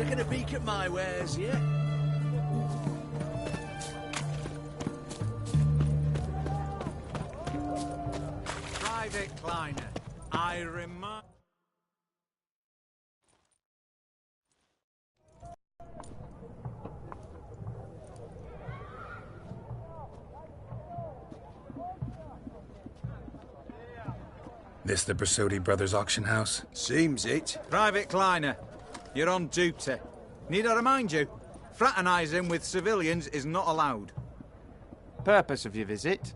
taking a peek at my wares, yeah? Private Kleiner, I remind... This the Brasodi Brothers auction house? Seems it. Private Kleiner, you're on duty. Need I remind you, fraternising with civilians is not allowed. Purpose of your visit?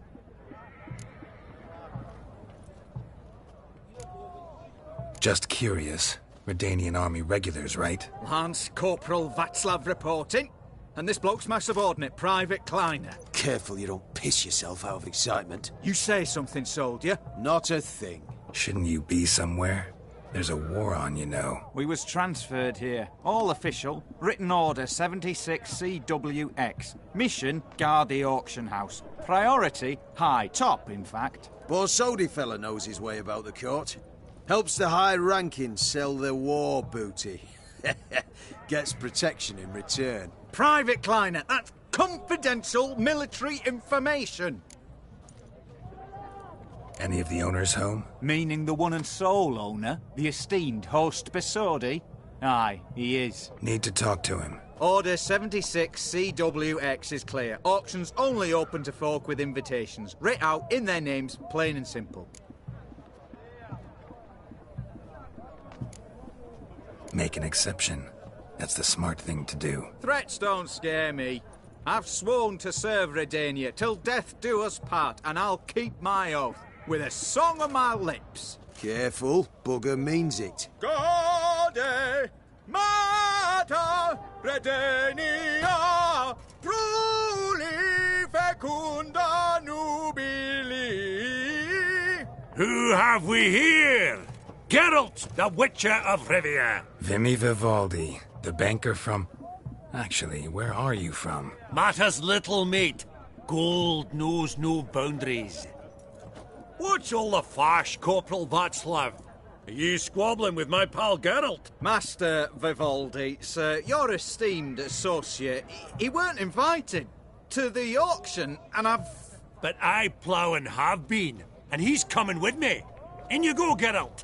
Just curious. Redanian Army regulars, right? Lance Corporal Václav reporting. And this bloke's my subordinate, Private Kleiner. Careful you don't piss yourself out of excitement. You say something, soldier? Not a thing. Shouldn't you be somewhere? There's a war on, you know. We was transferred here. All official. Written order 76 CWX. Mission, guard the auction house. Priority, high. Top, in fact. Borsodi fella knows his way about the court. Helps the high-ranking sell their war booty. Gets protection in return. Private Kleiner, that's confidential military information. Any of the owners home? Meaning the one and sole owner, the esteemed host Besodi? Aye, he is. Need to talk to him. Order 76 CWX is clear. Auctions only open to folk with invitations. Writ out in their names, plain and simple. Make an exception. That's the smart thing to do. Threats don't scare me. I've sworn to serve Redania till death do us part, and I'll keep my oath. With a song on my lips. Careful, bugger means it. Gaude Mater Redania Pruli Fecunda Nubili. Who have we here? Geralt, the Witcher of Rivia. Vimy Vivaldi, the banker from... Actually, where are you from? Matters little, mate. Gold knows no boundaries. What's all the fash, Corporal Václav? Are you squabbling with my pal Geralt? Master Vivaldi, sir, your esteemed associate, he weren't invited to the auction, and I've... But I plough and have been, and he's coming with me. In you go, Geralt.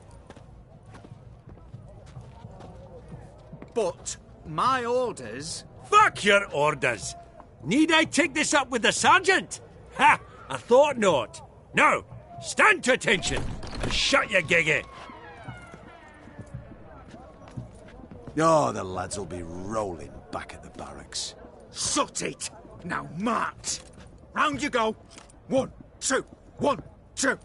But my orders... Fuck your orders! Need I take this up with the sergeant? Ha! I thought not. Now, stand to attention and shut your giggy. Oh, the lads will be rolling back at the barracks. Sut it! Now march! Round you go! 1, 2, 1, 2.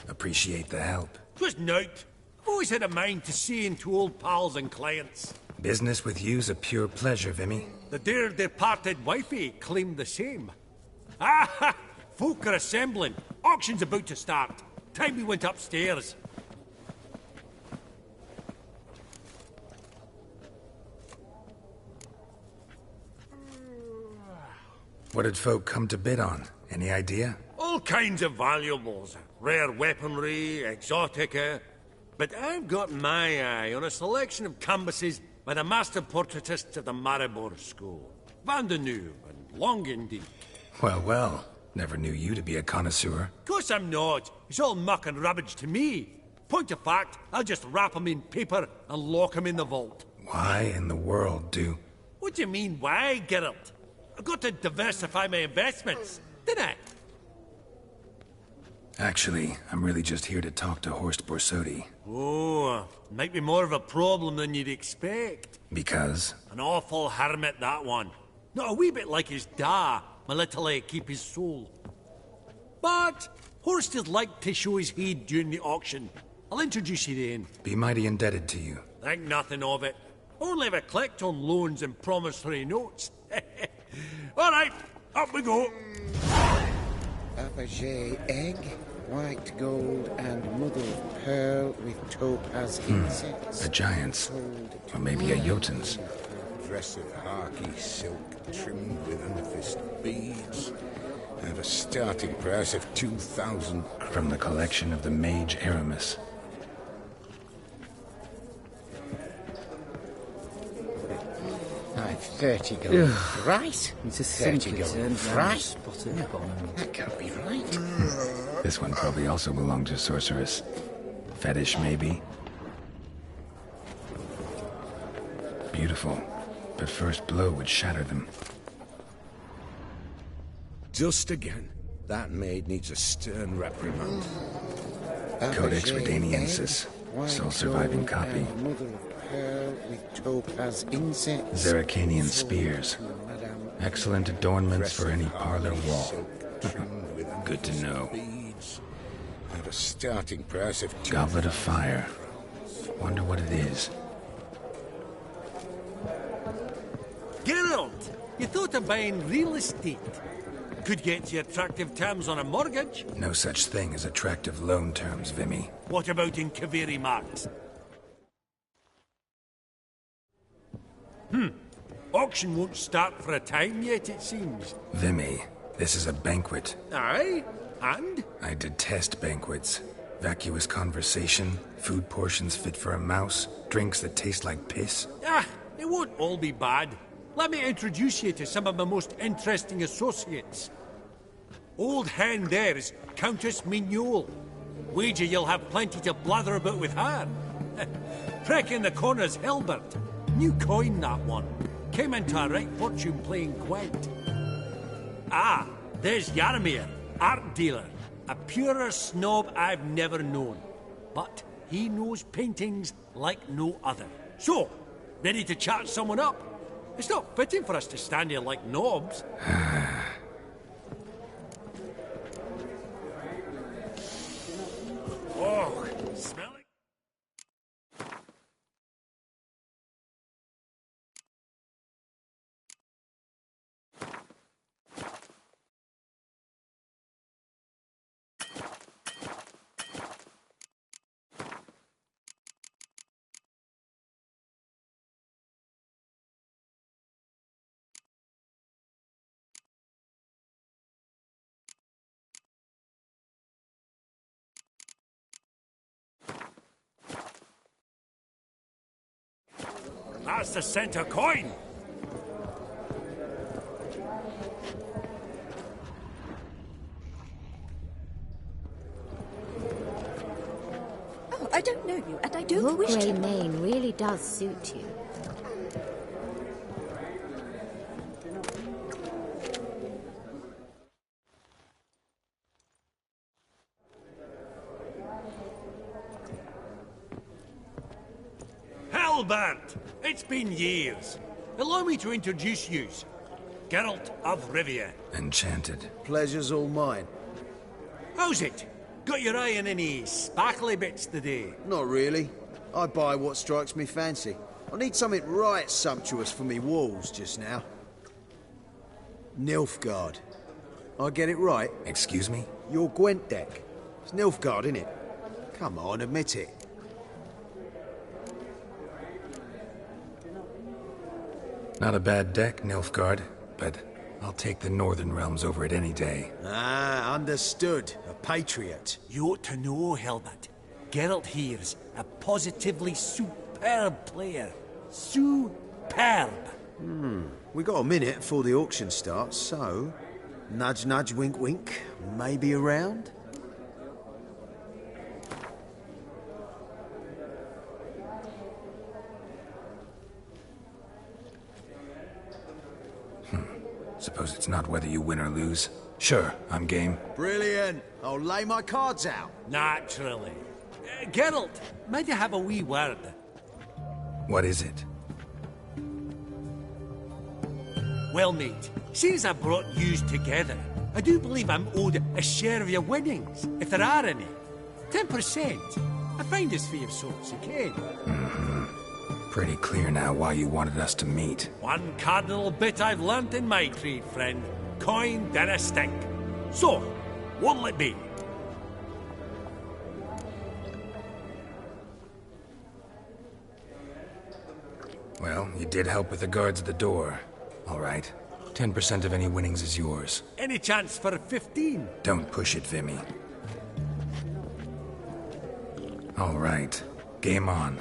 Appreciate the help. 'Twas nowt. I've always had a mind to see into old pals and clients. Business with you's a pure pleasure, Vimy. The dear departed wifey claimed the same. Ah! Folk are assembling. Auction's about to start. Time we went upstairs. What did folk come to bid on? Any idea? All kinds of valuables. Rare weaponry, exotica. But I've got my eye on a selection of canvases by the master portraitists of the Maribor School. Van de Neuve and Longendijk. Well, well. Never knew you to be a connoisseur. Of course I'm not. It's all muck and rubbish to me. Point of fact, I'll just wrap 'em in paper and lock 'em in the vault. Why in the world do... What do you mean, why, Geralt? I've got to diversify my investments, didn't I? Actually, I'm really just here to talk to Horst Borsodi. Oh, might be more of a problem than you'd expect. Because? An awful hermit, that one. Not a wee bit like his da, my little keep his soul. But Horst is like to show his head during the auction. I'll introduce you then. Be mighty indebted to you. Think nothing of it. Only if I collect on loans and promissory notes. All right, up we go. Apogee egg, white gold and mother of pearl with topaz insets. A giant's. Or maybe a Jotun's. Dress of harky silk trimmed with amethyst beads. At a starting price of 2,000. From the collection of the mage Aramis. I've 30 gold. Right? It's a 30 simply gold. turned round Right? spot at the bottom. That can't be right. This one probably also belonged to sorceress. Fetish, maybe? Beautiful. But first blow would shatter them. Just again. That maid needs a stern reprimand. Codex Redaniensis. Sole surviving copy. Mother of pearl with topaz insets. Zeracanian spears. Excellent adornments for any parlor wall. Good to know. At a starting price of Goblet of fire. Wonder what it is. Geralt, you thought of buying real estate. Could get you attractive terms on a mortgage. No such thing as attractive loan terms, Vimy. What about in Kaveri Marks? Auction won't start for a time yet, it seems. Vimy, this is a banquet. Aye? And? I detest banquets. Vacuous conversation, food portions fit for a mouse, drinks that taste like piss. Ah, it won't all be bad. Let me introduce you to some of my most interesting associates. Old hen there is Countess Mignole. Wager you'll have plenty to blather about with her. Prick in the corner's Hilbert. New coin, that one. Came into a right fortune playing Gwent. Ah, there's Yarmir, art dealer. A purer snob I've never known. But he knows paintings like no other. So, ready to chat someone up? It's not fitting for us to stand here like knobs. Oh, smell it. That's the center coin. Oh, I don't know you, and I don't Your wish grey to. mane really does suit you. Albert! It's been years. Allow me to introduce yous. Geralt of Rivia. Enchanted. Pleasure's all mine. How's it? Got your eye on any sparkly bits today? Not really. I buy what strikes me fancy. I need something right sumptuous for me walls just now. Nilfgaard. I get it right? Excuse me? Your Gwent deck. It's Nilfgaard, innit? Come on, admit it. Not a bad deck, Nilfgaard, but I'll take the Northern Realms over it any day. Ah, understood. A patriot. You ought to know, Hilbert. Geralt here's a positively superb player. Superb. We got a minute before the auction starts, so... Nudge, nudge, wink, wink. Maybe around? Suppose it's not whether you win or lose. Sure, I'm game. Brilliant. I'll lay my cards out. Naturally. Geralt, might I have a wee word? What is it? Well, mate, seeing as I brought yous together, I do believe I'm owed a share of your winnings, if there are any. 10%. I find this for your sorts, you can. Pretty clear now why you wanted us to meet. One cardinal bit I've learnt in my trade, friend. Coin, then a stick. So, what'll it be? Well, you did help with the guards at the door. All right. 10% of any winnings is yours. Any chance for 15? Don't push it, Vimy. All right. Game on.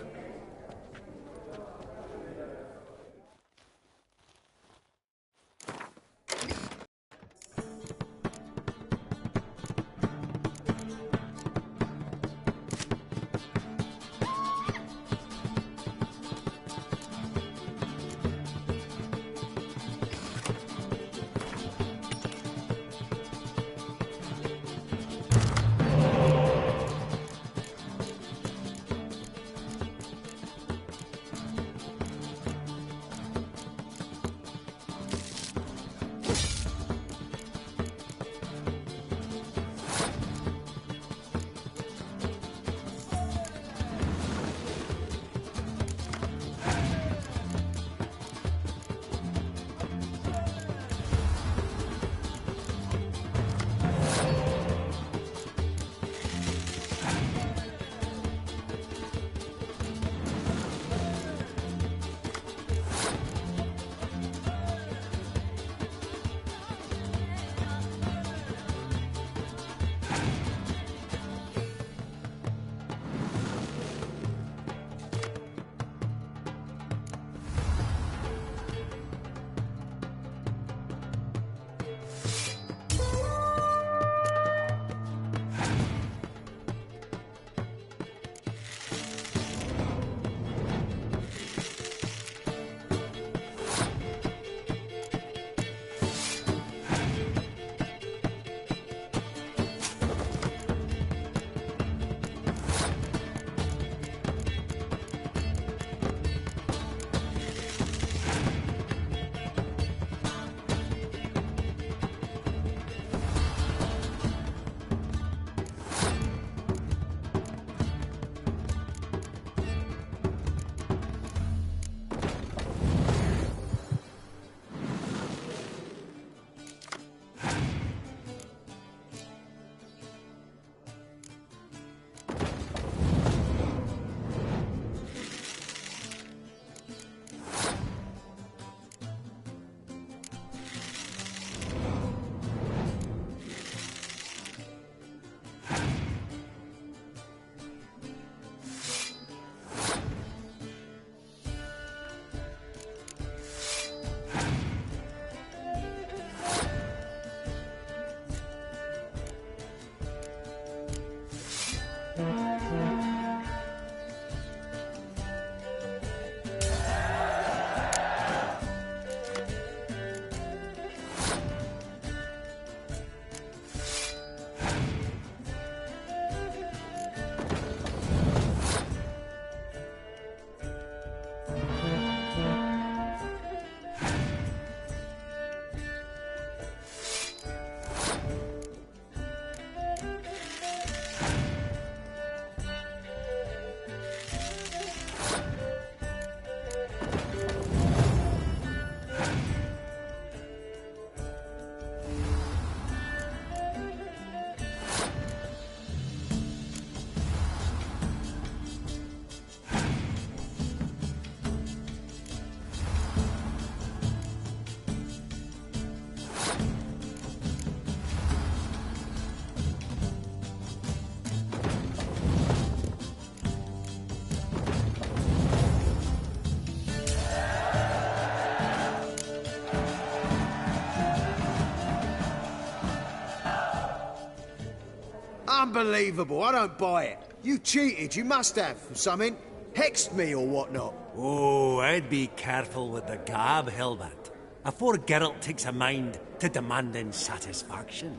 Unbelievable, I don't buy it. You cheated, you must have, or something. Hexed me or whatnot. Oh, I'd be careful with the gab, Hilbert. Afore Geralt takes a mind to demanding satisfaction.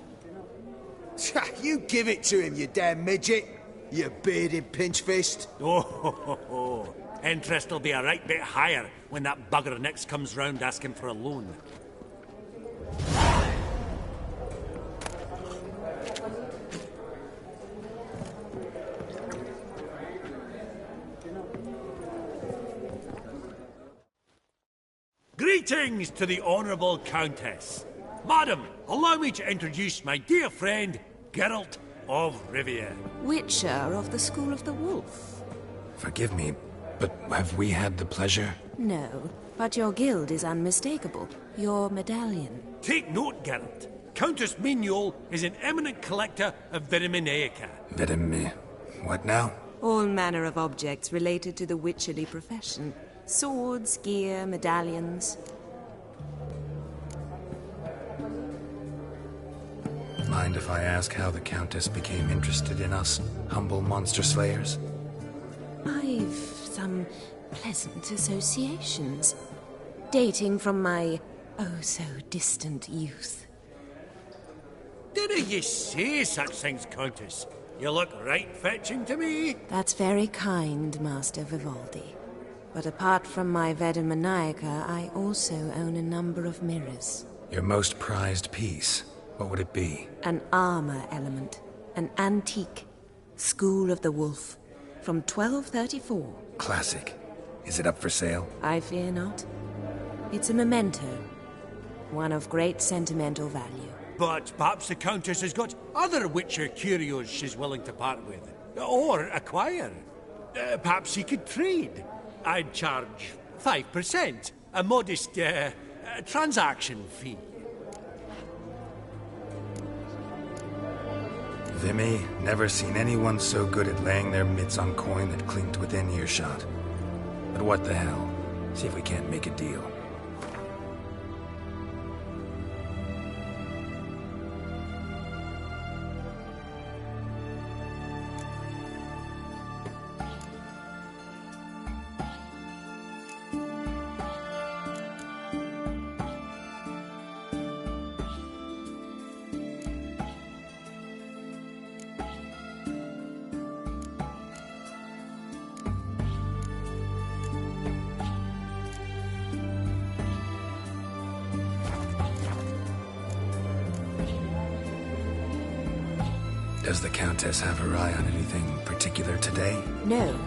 You give it to him, you damn midget. You bearded pinchfist. Oh, interest will be a right bit higher when that bugger next comes round asking for a loan. Greetings to the Honourable Countess. Madam, allow me to introduce my dear friend, Geralt of Rivia. Witcher of the School of the Wolf. Forgive me, But have we had the pleasure? No, but your guild is unmistakable. Your medallion. Take note, Geralt. Countess Mignol is an eminent collector of vitaminaica. What now? All manner of objects related to the witcherly profession. Swords, gear, medallions. Mind if I ask how the Countess became interested in us, humble monster slayers? I've some pleasant associations, dating from my oh-so-distant youth. Didn't you say such things, Countess? You look right fetching to me. That's very kind, Master Vivaldi. But apart from my Vedemaniaca, I also own a number of mirrors. Your most prized piece, what would it be? An armor element. An antique. School of the Wolf. From 1234. Classic. Is it up for sale? I fear not. It's a memento. One of great sentimental value. But perhaps the Countess has got other Witcher curios she's willing to part with. Or acquire. Perhaps he could trade. I'd charge 5%. A modest, transaction fee. Vimy, never seen anyone so good at laying their mitts on coin that clinked within earshot. But what the hell? See if we can't make a deal. Does the Countess have her eye on anything particular today? No,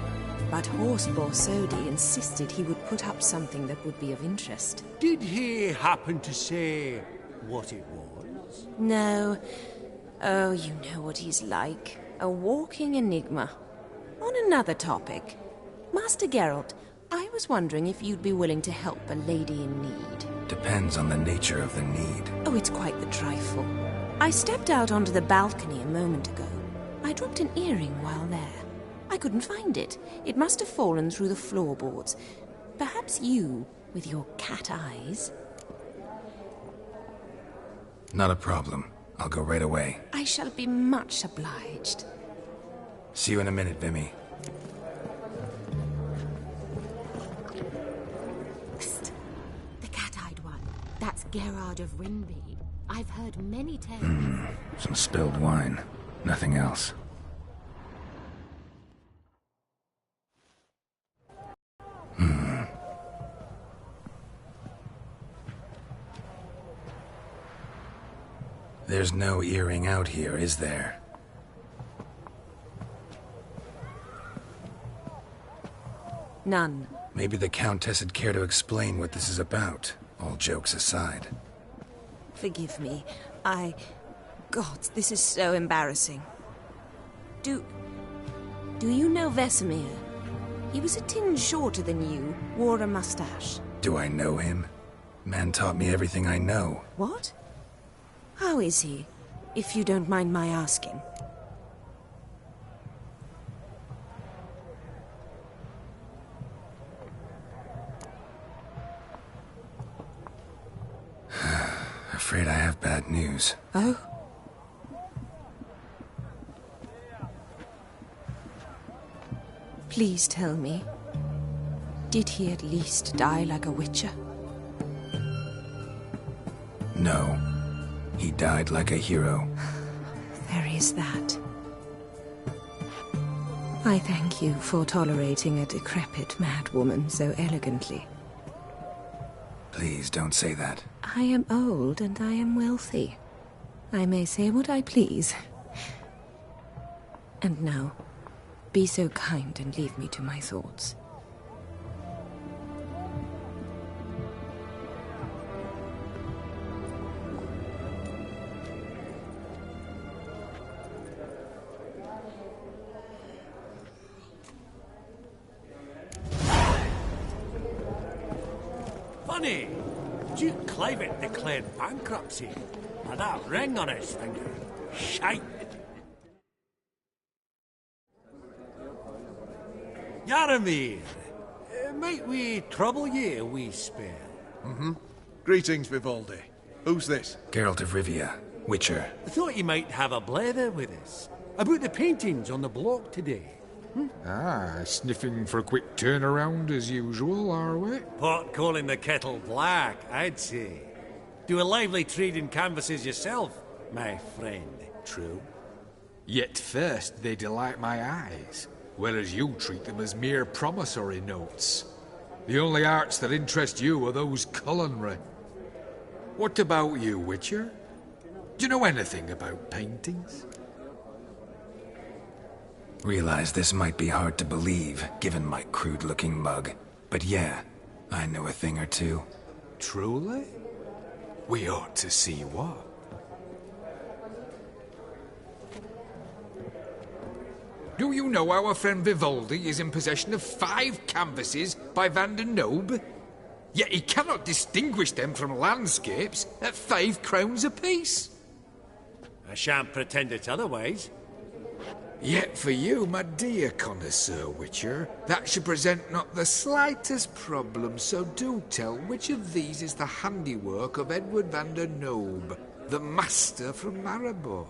but Horse Borsodi insisted he would put up something that would be of interest. Did he happen to say what it was? No. Oh, you know what he's like. A walking enigma. On another topic. Master Geralt, I was wondering if you'd be willing to help a lady in need. Depends on the nature of the need. Oh, it's quite the trifle. I stepped out onto the balcony a moment ago. I dropped an earring while there. I couldn't find it. It must have fallen through the floorboards. Perhaps you, with your cat eyes... Not a problem. I'll go right away. I shall be much obliged. See you in a minute, Vimy. Psst. The cat-eyed one. That's Gerard of Rinby. I've heard many tales. Some spilled wine. Nothing else. There's no earring out here, is there? None. Maybe the Countess would care to explain what this is about, all jokes aside. Forgive me. God, this is so embarrassing. Do you know Vesemir? He was a tinge shorter than you, wore a mustache. Do I know him? Man taught me everything I know. What? How is he, if you don't mind my asking? Afraid I have bad news. Oh? Please tell me. Did he at least die like a witcher? No. He died like a hero. There is that. I thank you for tolerating a decrepit madwoman so elegantly. Please don't say that. I am old and I am wealthy. I may say what I please. And now, be so kind and leave me to my thoughts. Funny. Duke Clivet declared bankruptcy. With that ring on his finger. Shite. Yaramir, might we trouble ye a wee spell? Greetings, Vivaldi. Who's this? Geralt of Rivia, Witcher. I thought you might have a blather with us. About the paintings on the block today. Sniffing for a quick turnaround as usual, are we? Pot calling the kettle black, I'd say. Do a lively trade in canvases yourself, my friend. True? Yet first they delight my eyes, whereas you treat them as mere promissory notes. The only arts that interest you are those culinary. What about you, Witcher? Do you know anything about paintings? Realize this might be hard to believe, given my crude-looking mug. But yeah, I know a thing or two. Truly? We ought to see what. Do you know our friend Vivaldi is in possession of 5 canvases by Van der Nobe? Yet he cannot distinguish them from landscapes at 5 crowns apiece. I shan't pretend it's otherwise. Yet for you, my dear connoisseur Witcher, that should present not the slightest problem, so do tell which of these is the handiwork of Edward van der Nobe, the master from Maribor.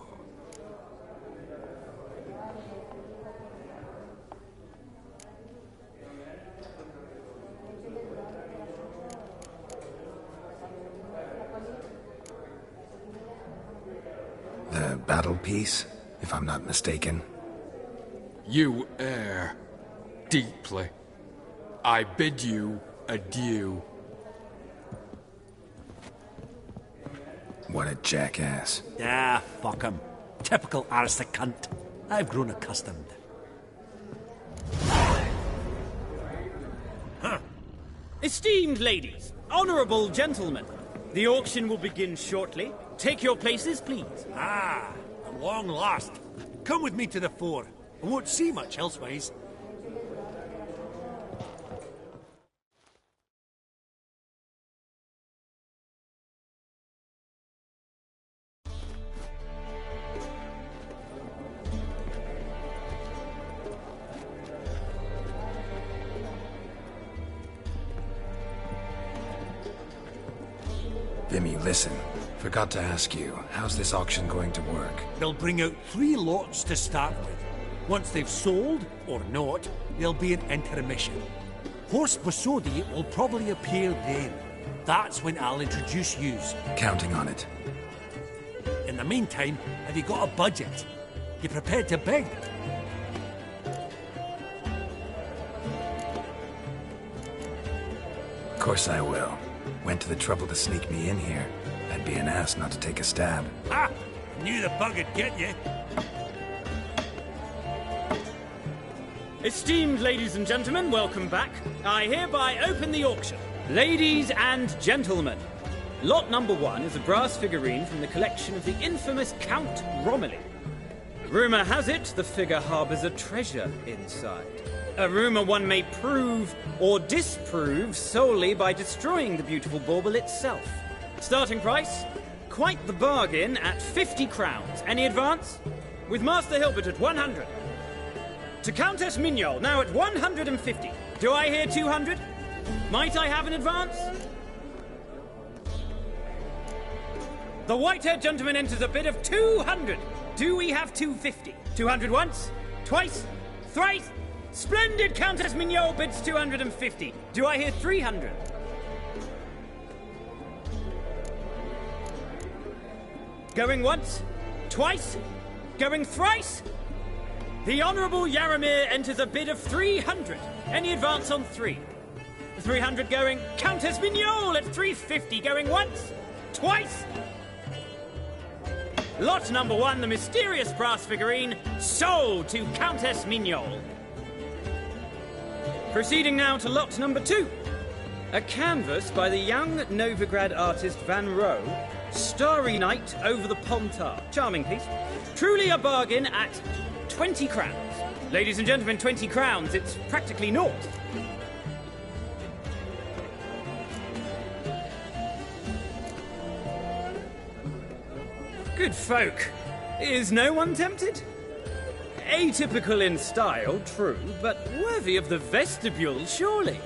The battle piece, if I'm not mistaken. You err deeply. I bid you adieu. What a jackass. Ah, fuck him. Typical aristocrat. I've grown accustomed. Esteemed ladies, honourable gentlemen, the auction will begin shortly. Take your places, please. Ah, at long last. Come with me to the fore. I won't see much elsewise. Vimy, listen. Forgot to ask you, how's this auction going to work? They'll bring out 3 lots to start with. Once they've sold, or not, there'll be an intermission. Horse Bosodi will probably appear then. That's when I'll introduce yous. Counting on it. In the meantime, have you got a budget? You prepared to bid? Of course I will. Went to the trouble to sneak me in here. I'd be an ass not to take a stab. Ah! Knew the bug would get you. Esteemed ladies and gentlemen, welcome back. I hereby open the auction. Ladies and gentlemen, lot number 1 is a brass figurine from the collection of the infamous Count Romilly. Rumour has it the figure harbours a treasure inside. A rumour one may prove or disprove solely by destroying the beautiful bauble itself. Starting price? Quite the bargain at 50 crowns. Any advance? With Master Hilbert at 100. To Countess Mignol, now at 150. Do I hear 200? Might I have an advance? The white-haired gentleman enters a bid of 200. Do we have 250? 200 once? Twice? Thrice? Splendid Countess Mignol bids 250. Do I hear 300? Going once? Twice? Going thrice? The Honourable Yaramir enters a bid of 300. Any advance on 3? 300 going. Countess Mignol at 350. Going once? Twice? Lot number 1, the mysterious brass figurine, sold to Countess Mignol. Proceeding now to lot number 2. A canvas by the young Novigrad artist Van Rohe, Starry Night over the Pontar. Charming piece. Truly a bargain at 20 crowns. Ladies and gentlemen, 20 crowns, it's practically naught. Good folk. Is no one tempted? Atypical in style, true, but worthy of the vestibule, surely.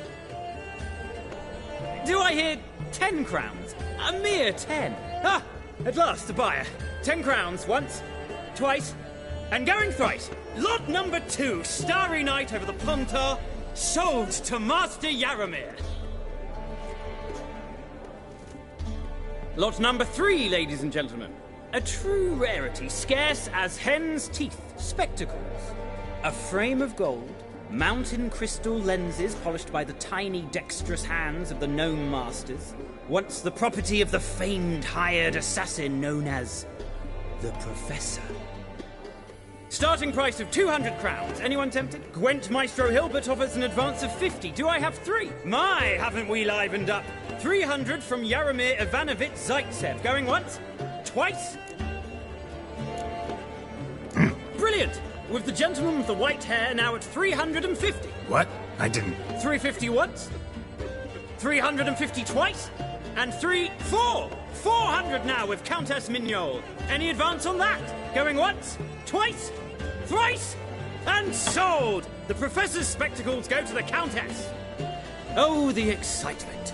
Do I hear 10 crowns? A mere 10. Ah, at last, a buyer. 10 crowns once, twice, and going thrice. Lot number 2, Starry Night over the Pontar, sold to Master Yaramir. Lot number 3, ladies and gentlemen. A true rarity, scarce as hen's teeth, spectacles. A frame of gold, mountain crystal lenses polished by the tiny dexterous hands of the gnome masters, once the property of the famed hired assassin known as the Professor. Starting price of 200 crowns. Anyone tempted? Gwent Maestro Hilbert offers an advance of 50. Do I have 3? My, haven't we livened up? 300 from Yaramir Ivanovich Zaitsev. Going once? Twice? Brilliant! With the gentleman with the white hair now at 350. What? I didn't... 350 once? 350 twice? And 400 now with Countess Mignol. Any advance on that? Going once? Twice? Thrice? And sold! The Professor's spectacles go to the Countess. Oh, the excitement.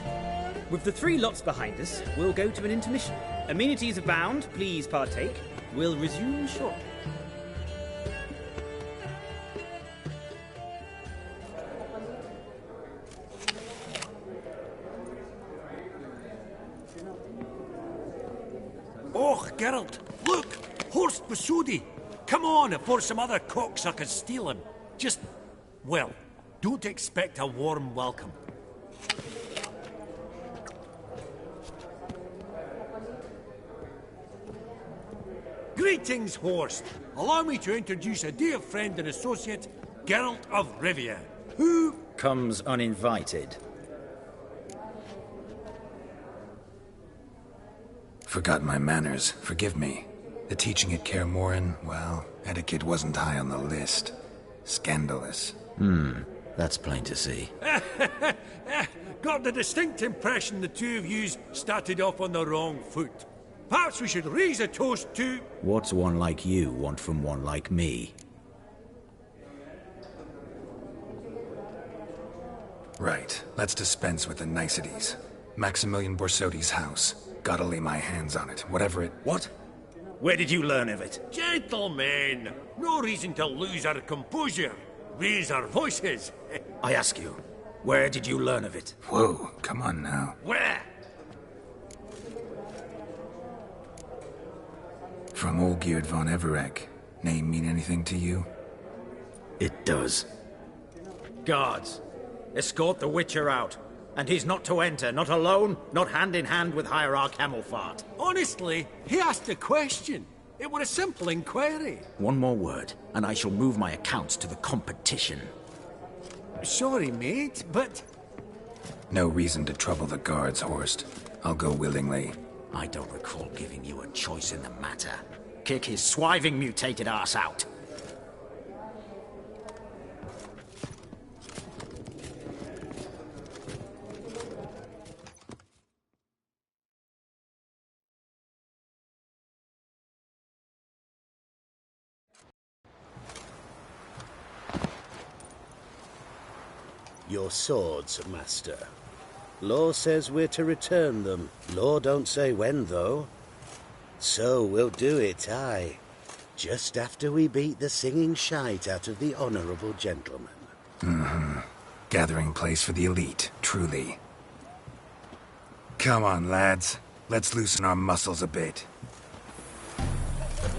With the 3 lots behind us, we'll go to an intermission. Amenities abound, please partake. We'll resume shortly. Oh, Geralt, look! Horst Basudi! Come on before some other cocksuckers steal him. Just, well, don't expect a warm welcome. Greetings, Horst. Allow me to introduce a dear friend and associate, Geralt of Rivia, who... comes uninvited. Forgot my manners. Forgive me. The teaching at Kaer Morhen, well, etiquette wasn't high on the list. Scandalous. That's plain to see. Got the distinct impression the two of yous started off on the wrong foot. Perhaps we should raise a toast to... What's one like you want from one like me? Right. Let's dispense with the niceties. Maximilian Borsodi's house. Gotta lay my hands on it, whatever it... What? Where did you learn of it? Gentlemen, no reason to lose our composure. Raise our voices. I ask you, where did you learn of it? Whoa, come on now. Where? From Olgierd von Everek. Name mean anything to you? It does. Guards, escort the Witcher out. And he's not to enter, not alone, not hand in hand with Hierarch Hamilfart. Honestly, he asked a question. It were a simple inquiry. One more word, and I shall move my accounts to the competition. Sorry, mate, but... No reason to trouble the guards, Horst. I'll go willingly. I don't recall giving you a choice in the matter. Kick his swiving mutated ass out. Your swords, Master. Law says we're to return them. Law don't say when, though. So we'll do it, aye. Just after we beat the singing shite out of the honourable gentleman. Gathering place for the elite, truly. Come on, lads. Let's loosen our muscles a bit.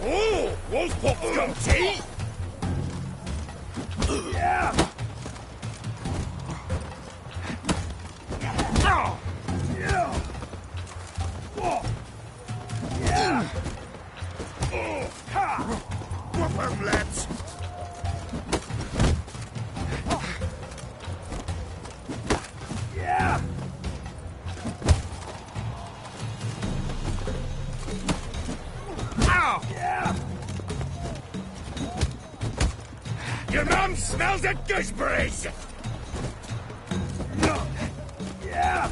Oh! Wolf Pop got tea! Yeah! Whoop 'em, lads! Yeah! Ow! Yeah! Your mum smells of gooseberries! Yeah!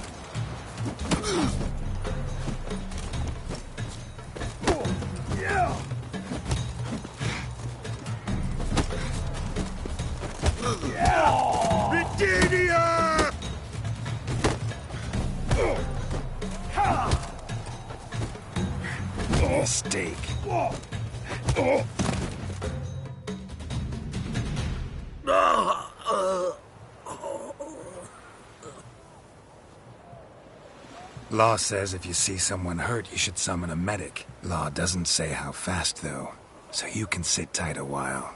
give me a steak. Law says if you see someone hurt, you should summon a medic. Law doesn't say how fast, though, so you can sit tight a while.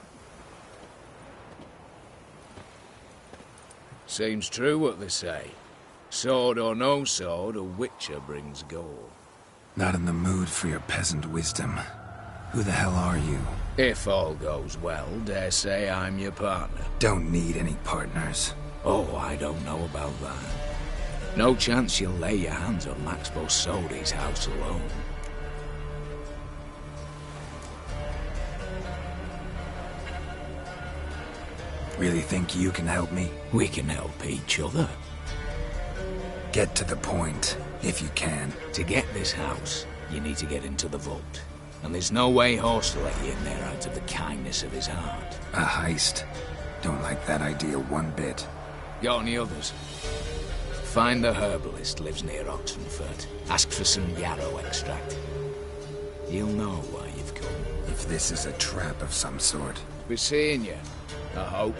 Seems true what they say. Sword or no sword, a witcher brings gold. Not in the mood for your peasant wisdom. Who the hell are you? If all goes well, dare say I'm your partner. Don't need any partners. Oh, I don't know about that. No chance you'll lay your hands on Max Bosodi's house alone. Really think you can help me? We can help each other. Get to the point, if you can. To get this house, you need to get into the vault. And there's no way Horst will let you in there out of the kindness of his heart. A heist? Don't like that idea one bit. Got any others? Find the herbalist lives near Oxenfurt. Ask for some yarrow extract. You'll know why you've come. If this is a trap of some sort. Be seeing you, I hope.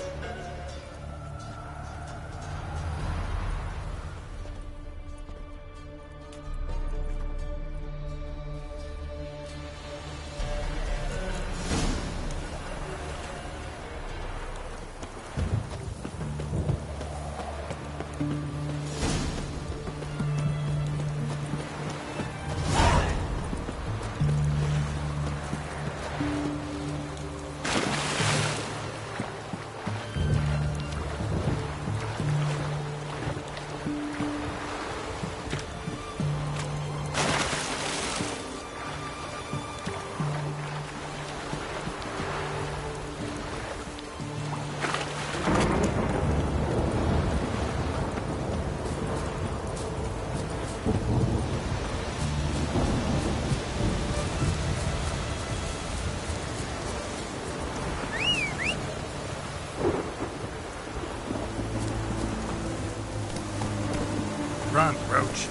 Run, Roach.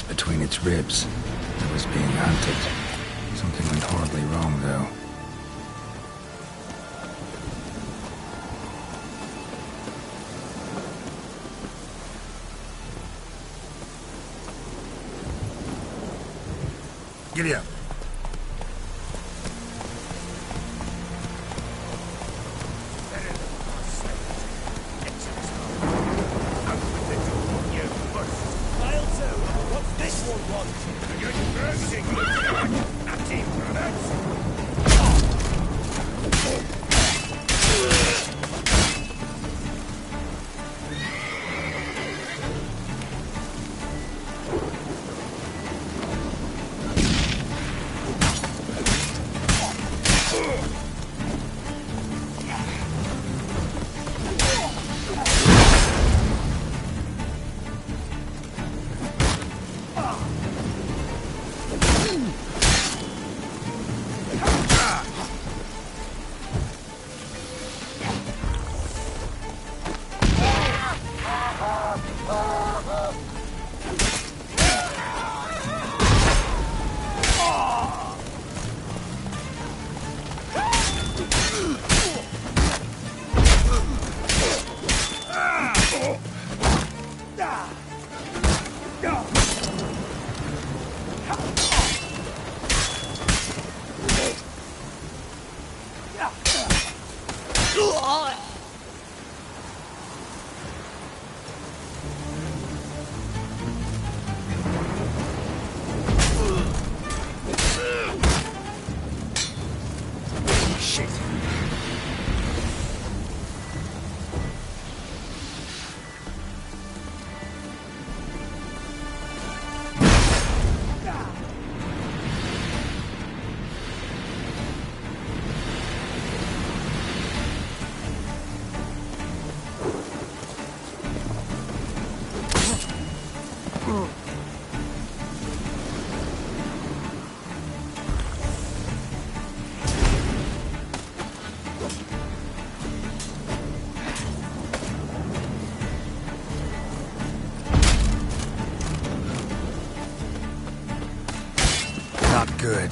Between its ribs. It was being hunted. Something went horribly wrong, though. Giddy up. Not good.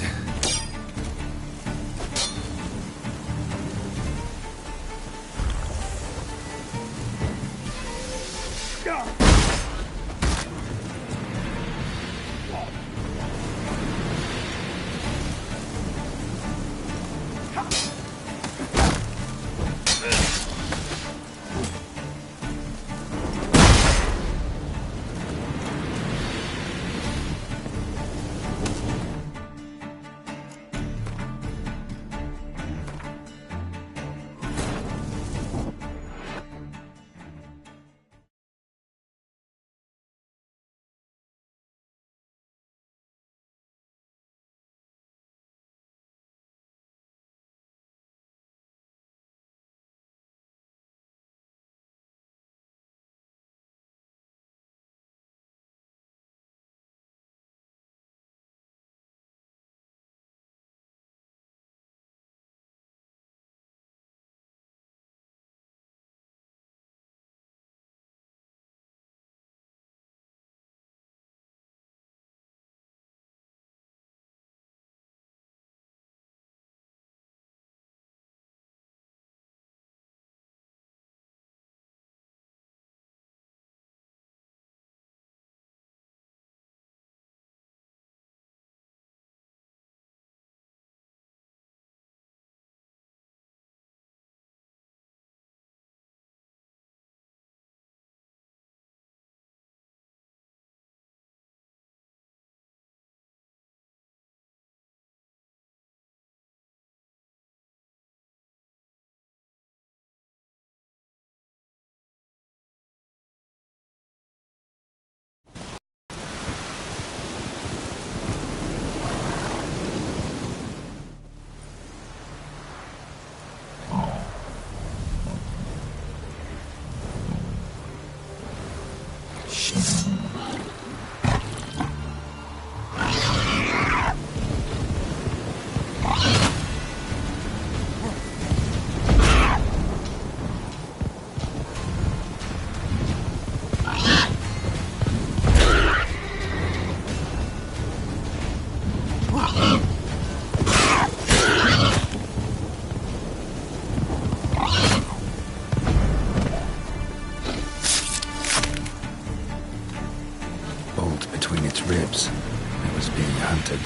Ribs. It was being hunted.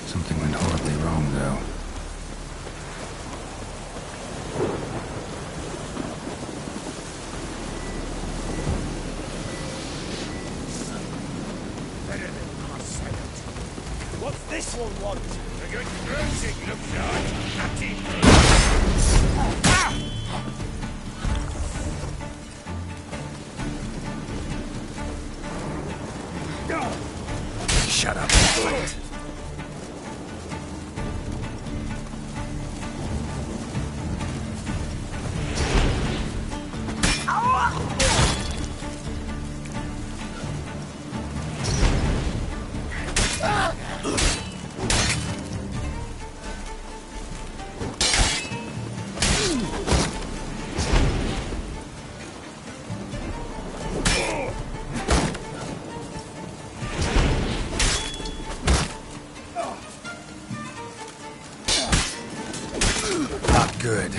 Something went horribly wrong, though. What's this one want? A good bruising, looks like. Shut up. Good.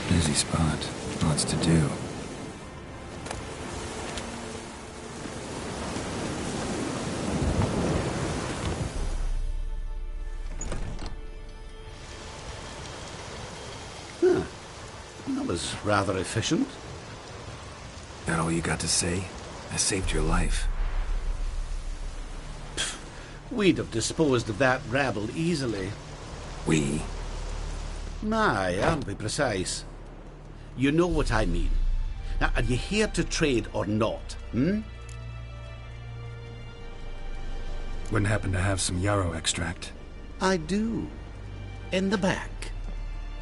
Busy spot. Lots to do. Rather efficient. That all you got to say? I saved your life. We'd have disposed of that rabble easily. We? Aye, aren't we precise? You know what I mean. Now, are you here to trade or not, Wouldn't happen to have some yarrow extract? I do. In the back.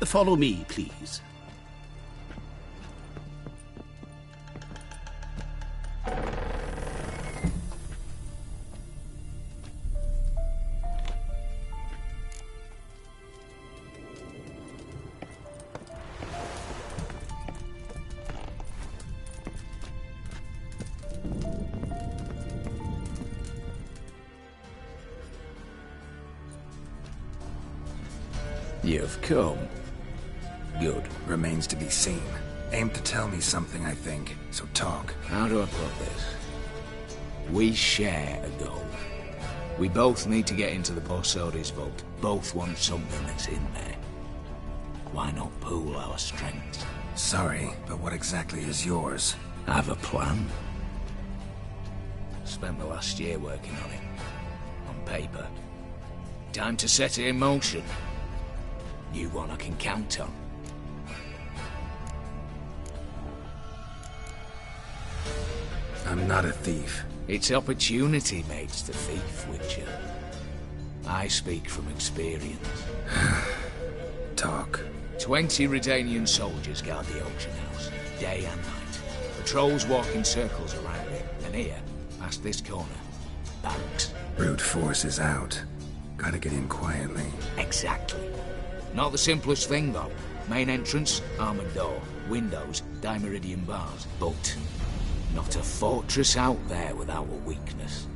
Follow me, please. You've come. Good. Remains to be seen. Aim to tell me something, I think. So talk. How do I put this? We share a goal. We both need to get into the Borsodi's vault. Both want something that's in there. Why not pool our strengths? Sorry, but what exactly is yours? I have a plan. Spent the last year working on it. On paper. Time to set it in motion. You one I can count on. I'm not a thief. It's opportunity makes the thief, Witcher. I speak from experience. Talk. 20 Redanian soldiers guard the auction house, day and night. Patrols walk in circles around it, and here, past this corner, barracks. Brute force is out. Gotta get in quietly. Exactly. Not the simplest thing, though. Main entrance, armored door, windows, dimeridian bars, but not a fortress out there without a weakness.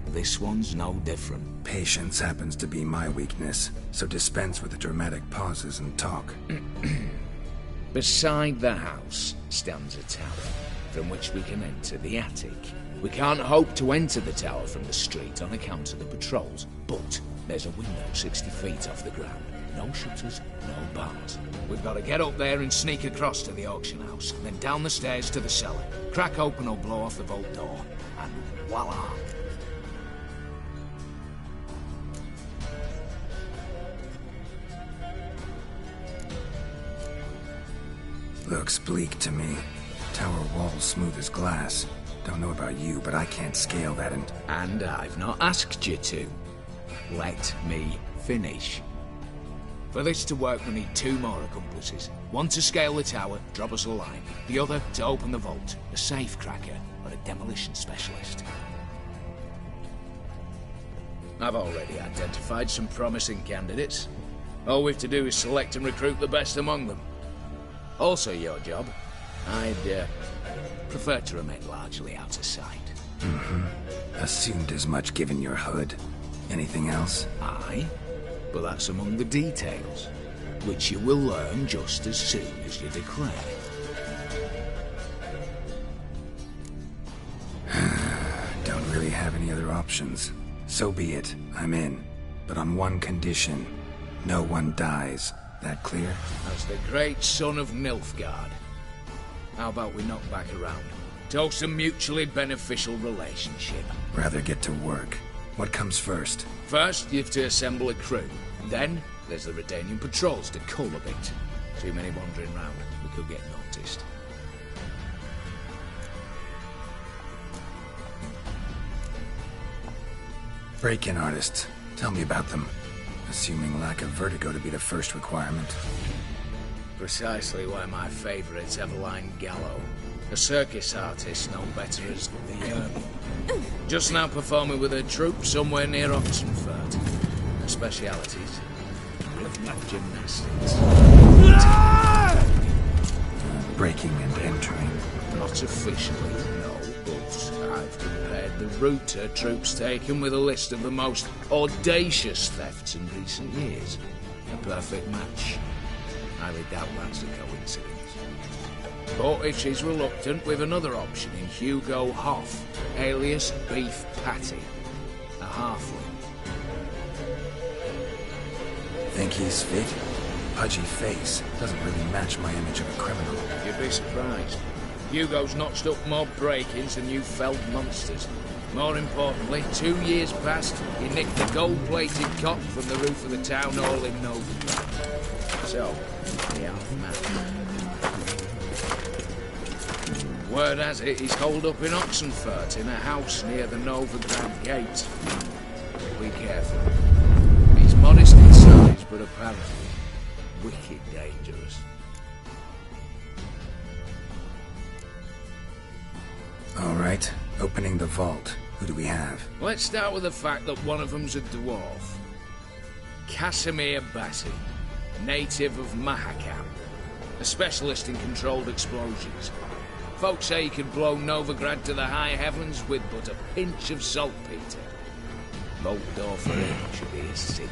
This one's no different. Patience happens to be my weakness, so dispense with the dramatic pauses and talk. Beside the house stands a tower, from which we can enter the attic. We can't hope to enter the tower from the street on account of the patrols, but there's a window 60 feet off the ground. No shutters, no bars. We've got to get up there and sneak across to the auction house, then down the stairs to the cellar, crack open or blow off the vault door, and voila! Looks bleak to me. Tower walls smooth as glass. Don't know about you, but I can't scale that And I've not asked you to. Let me finish. For this to work, we need 2 more accomplices. One to scale the tower, drop us a line. The other to open the vault, a safe cracker or a demolition specialist. I've already identified some promising candidates. All we've to do is select and recruit the best among them. Also your job. I'd prefer to remain largely out of sight. Assumed as much given your hood. Anything else? Aye. But that's among the details, which you will learn just as soon as you declare. Don't really have any other options. So be it. I'm in. But on one condition. No one dies. That clear? As the great son of Nilfgaard. How about we knock back around? Toast a mutually beneficial relationship. Rather get to work. What comes first? First, you have to assemble a crew. Then, there's the Redanian patrols to cull a bit. Too many wandering round. We could get noticed. Break-in artists. Tell me about them. Assuming lack of vertigo to be the first requirement. Precisely why my favourite's Eveline Gallo. A circus artist known better as the just now performing with her troupe somewhere near Oxenford. Her specialities: rhythmic gymnastics. Breaking and entering. Not officially, no, but I've compared the route her troupe's taken with a list of the most audacious thefts in recent years. A perfect match. Highly doubt that's a coincidence. But if she's reluctant, we've another option in Hugo Hoff, alias Beef Patty, a halfling. Think he's fit? Pudgy face doesn't really match my image of a criminal. You'd be surprised. Hugo's notched up more break-ins than you felled monsters. More importantly, 2 years past, he nicked the gold-plated cock from the roof of the town hall in Novigrad. So, the half-man. Word has it, he's holed up in Oxenfurt in a house near the Novigrad gate. Be careful. He's modest in size, but apparently wicked dangerous. All right, opening the vault. Who do we have? Let's start with the fact that one of them's a dwarf. Casimir Bassi, native of Mahakam, a specialist in controlled explosions. Folks say he can blow Novigrad to the high heavens with but a pinch of saltpeter. Vault door for him should be a cinch.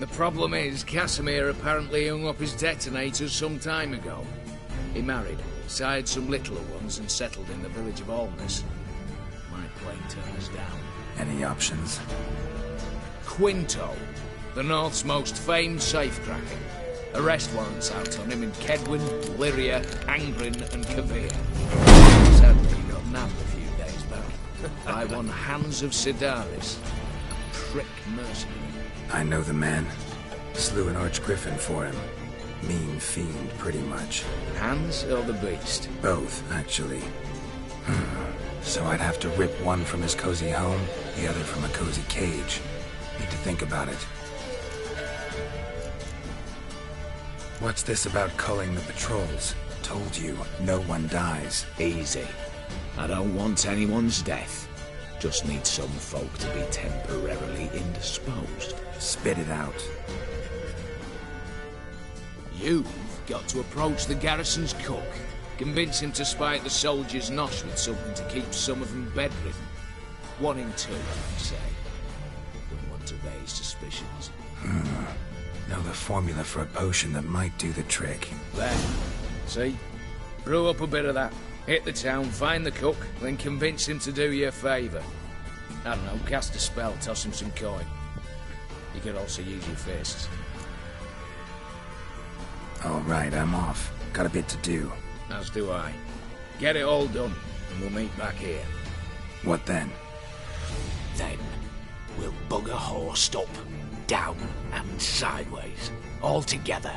The problem is, Casimir apparently hung up his detonators some time ago. He married, sired some littler ones, and settled in the village of Alness. Might plain turn us down. Any options? Quinto, the North's most famed safecracker. Arrest warrants out on him in Kedwin, Lyria, Angrin, and Kavir. Sadly, he got nabbed a few days back by one Hans of Sidaris. Prick mercenary. I know the man. Slew an archgriffin for him. Mean fiend, pretty much. Hans or the beast? Both, actually. So I'd have to rip one from his cozy home, the other from a cozy cage. Need to think about it. What's this about culling the patrols? Told you, no one dies. Easy. I don't want anyone's death. Just need some folk to be temporarily indisposed. Spit it out. You've got to approach the garrison's cook. Convince him to spite the soldiers' nosh with something to keep some of them bedridden. 1 in 2, I'd say. Wouldn't want to raise suspicions. Know the formula for a potion that might do the trick. There. See? Brew up a bit of that. Hit the town, find the cook, then convince him to do you a favour. I don't know, cast a spell, toss him some coin. You could also use your fists. All right, I'm off. Got a bit to do. As do I. Get it all done, and we'll meet back here. What then? Then, we'll bugger horsed up, down, and sideways. All together.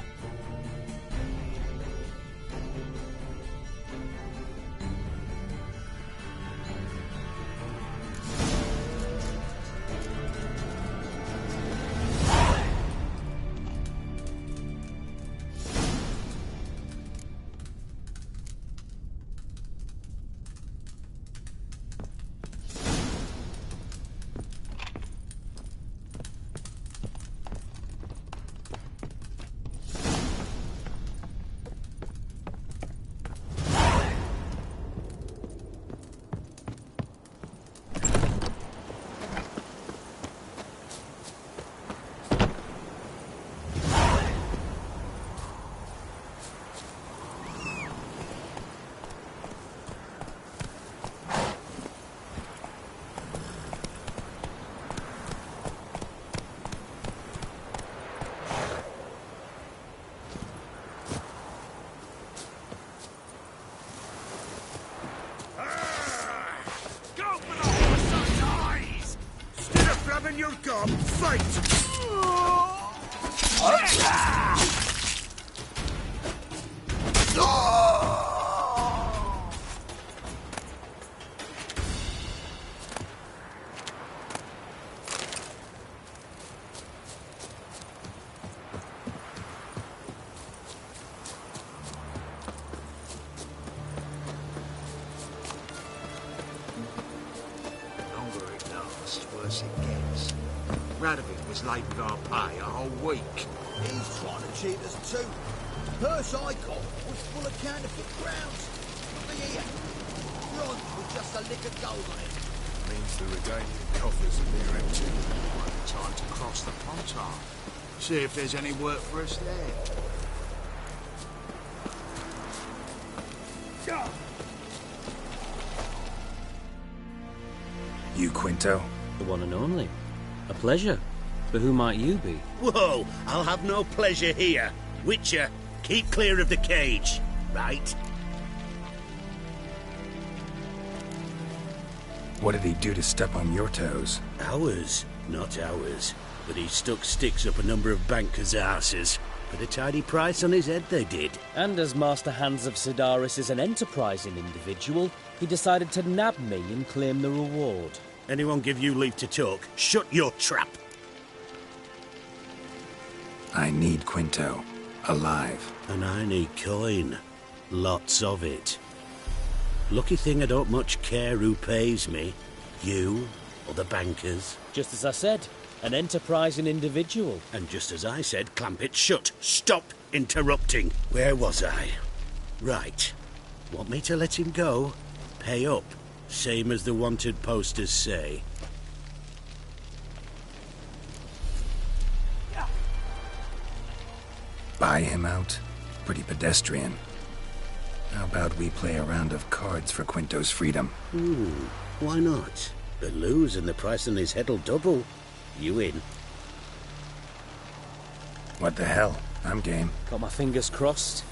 Your gob, fight! Radovid was late with our pay a whole week. He's trying to cheat us too. The purse I got was full of counterfeit crowns. Look here. Bronze with just a lick of gold on it. Means the Regalian coffers are near empty. Might be time to cross the Pontar. See if there's any work for us there. You, Quinto? The one and only. A pleasure. But who might you be? Whoa, I'll have no pleasure here. Witcher, keep clear of the cage, right? What did he do to step on your toes? Ours, not ours. But he stuck sticks up a number of bankers' arses. For a tidy price on his head, they did. And as Master Hans of Sidaris is an enterprising individual, he decided to nab me and claim the reward. Anyone give you leave to talk? Shut your trap! I need Quinto. Alive. And I need coin. Lots of it. Lucky thing I don't much care who pays me. You or the bankers. Just as I said, an enterprising individual. And just as I said, clamp it shut. Stop interrupting. Where was I? Right. Want me to let him go? Pay up. Same as the wanted posters say. buy him out? Pretty pedestrian. How about we play a round of cards for Quinto's freedom? Why not? But lose and the price on his head'll double. You in? What the hell? I'm game. Got my fingers crossed.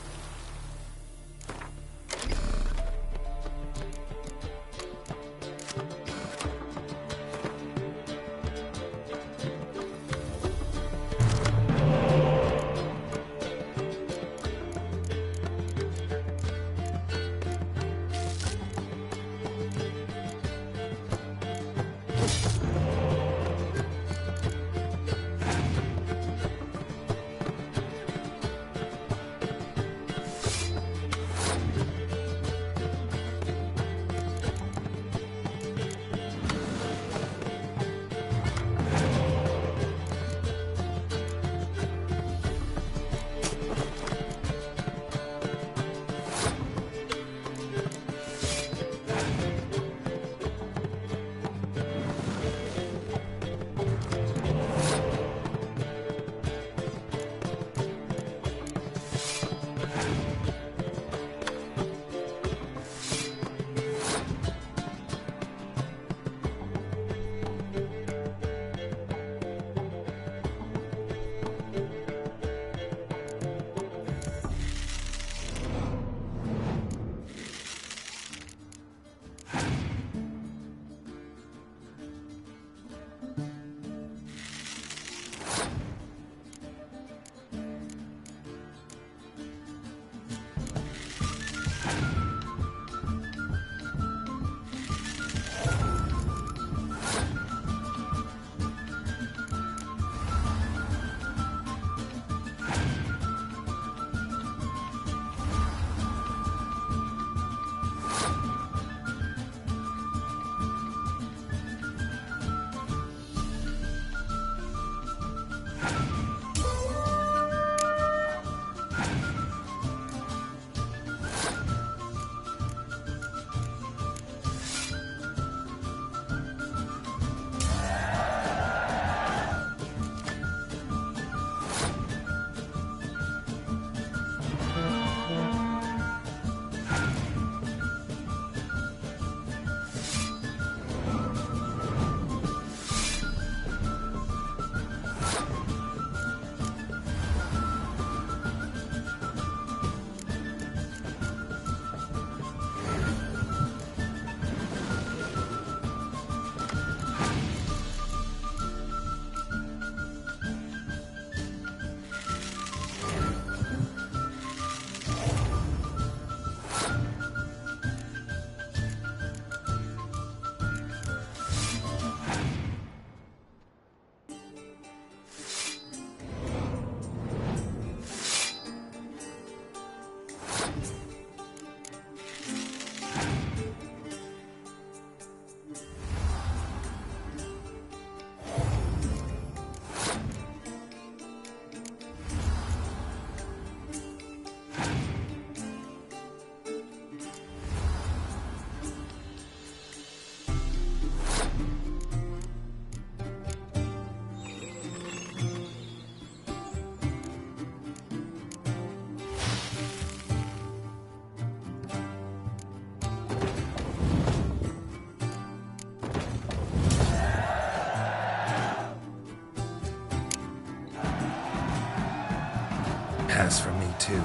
Pass for me, too.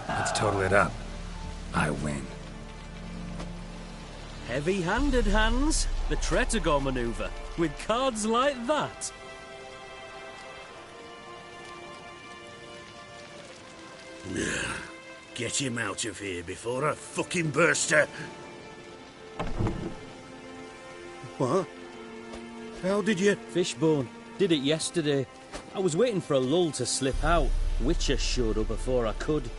Let's total it up. I win. Heavy-handed, Hans. The Tretagon maneuver. With cards like that. Get him out of here before I fucking burst her. What? How did you... Fishbone. Did it yesterday. I was waiting for a lull to slip out. Witcher showed up before I could.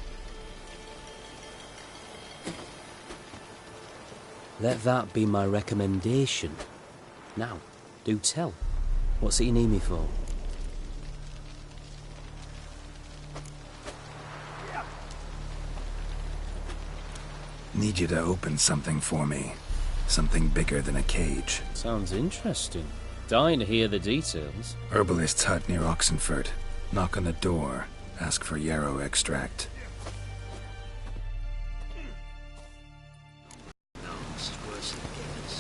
Let that be my recommendation. Now, do tell. What's it you need me for? Need you to open something for me. Something bigger than a cage. Sounds interesting. Dying to hear the details. Herbalist's hut near Oxenford. Knock on the door. Ask for yarrow extract. No, this is worse than it gets.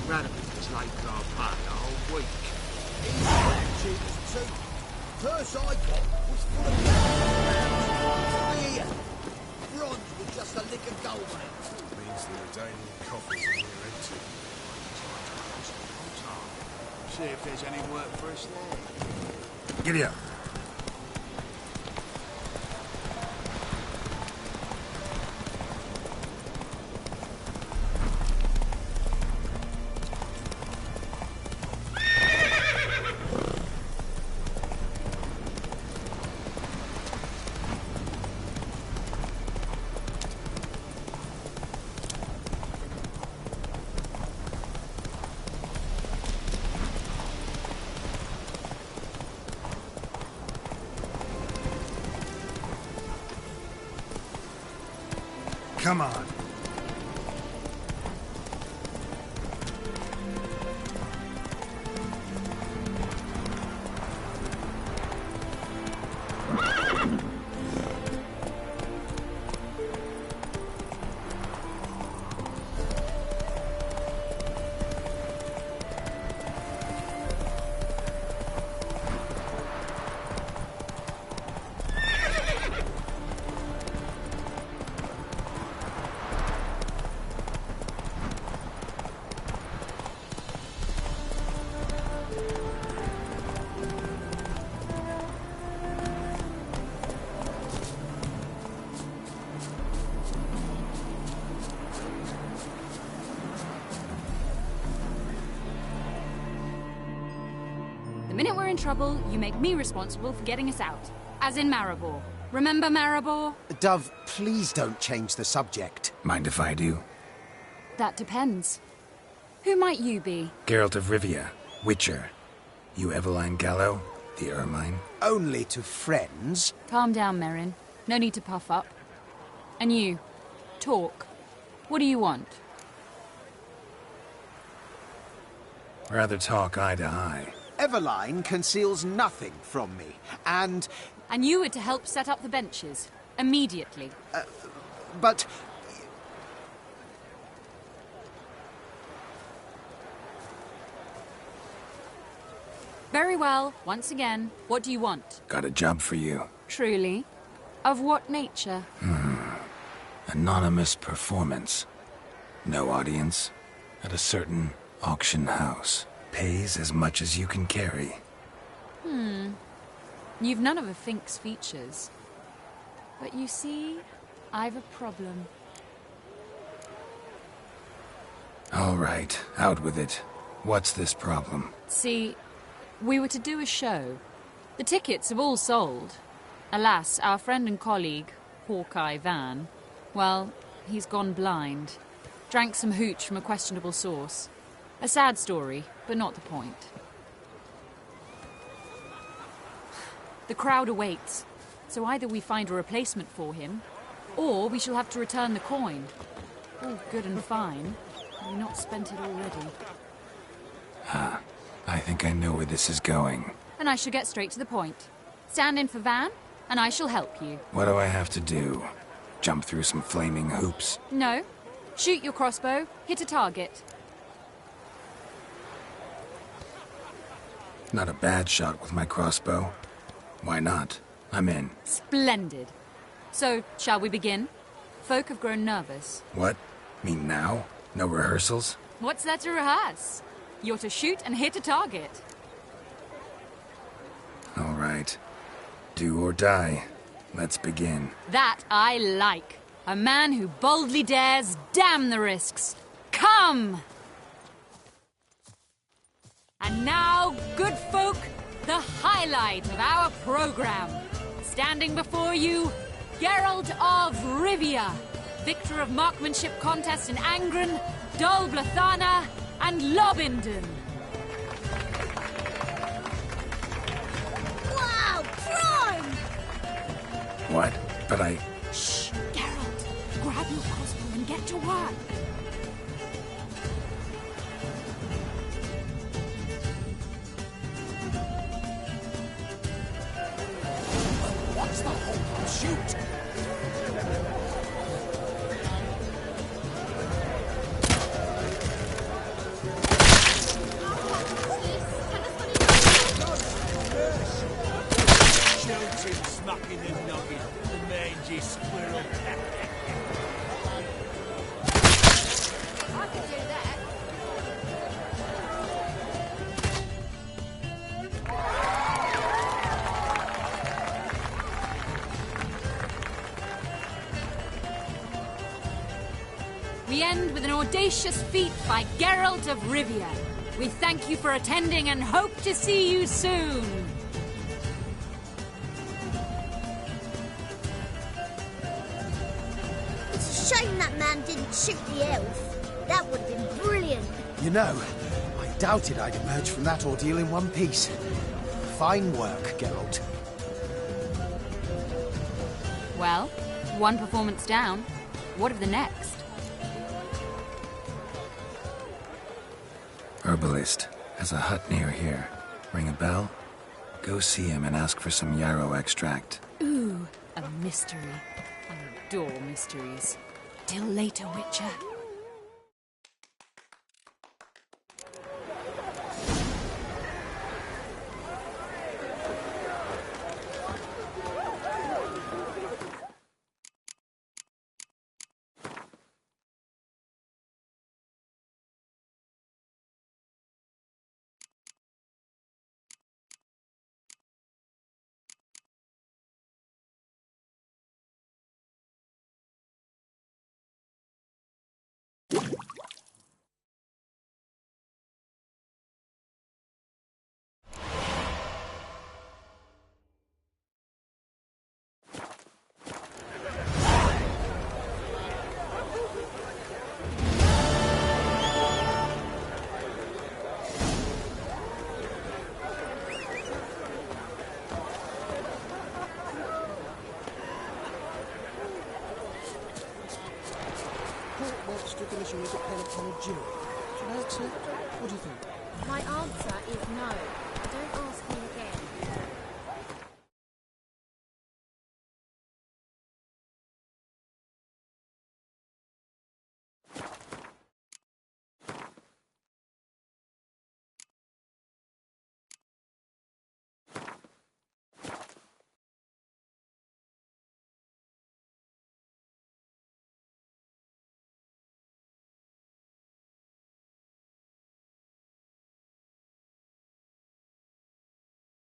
Radovich was late for our pay a whole week. Cheap as two. Purse I got was full of crowns. Here. Bronze with just a lick of gold on it. Means the retaining coffers in here empty. See if there's any work for us there. Giddy up. Come on. The minute we're in trouble, you make me responsible for getting us out. As in Maribor. Remember Maribor? Dove, please don't change the subject. Mind if I do? That depends. Who might you be? Geralt of Rivia, Witcher. You Eveline Gallo, the Ermine? Only to friends. Calm down, Merrin. No need to puff up. And you, talk. What do you want? Rather talk eye to eye. Eveline conceals nothing from me, and... And you were to help set up the benches. Immediately. But... Very well. Once again, what do you want? Got a job for you. Truly? Of what nature? Anonymous performance. No audience. At a certain auction house. Pays as much as you can carry. You've none of a Fink's features. But you see, I've a problem. All right, out with it. What's this problem? See, we were to do a show. The tickets have all sold. Alas, our friend and colleague, Hawkeye Van, well, he's gone blind. Drank some hooch from a questionable source. A sad story, but not the point. The crowd awaits, so either we find a replacement for him, or we shall have to return the coin. All good and fine. We've not spent it already. I think I know where this is going. And I shall get straight to the point. Stand in for Van, and I shall help you. What do I have to do? Jump through some flaming hoops? No. Shoot your crossbow, hit a target. Not a bad shot with my crossbow. Why not? I'm in. Splendid. So, shall we begin? Folk have grown nervous. What? Mean now? No rehearsals? What's there to rehearse? You're to shoot and hit a target. All right. Do or die. Let's begin. That I like. A man who boldly dares, damn the risks. Come! And now, good folk, the highlight of our program. Standing before you, Geralt of Rivia, victor of marksmanship contests in Angren, Dol Blathana, and Lobinden. Wow, prime! What? But I... Shh, Geralt. Grab your crossbow and get to work. What's the We end with an audacious feat by Geralt of Rivia. We thank you for attending and hope to see you soon. It's a shame that man didn't shoot the elf. That would have been brilliant. You know, I doubted I'd emerge from that ordeal in one piece. Fine work, Geralt. Well, one performance down. What of the next? Herbalist has a hut near here. Ring a bell? Go see him and ask for some yarrow extract. Ooh, a mystery. I adore mysteries. Till later, Witcher. Should I accept? What do you think? My answer is no. I don't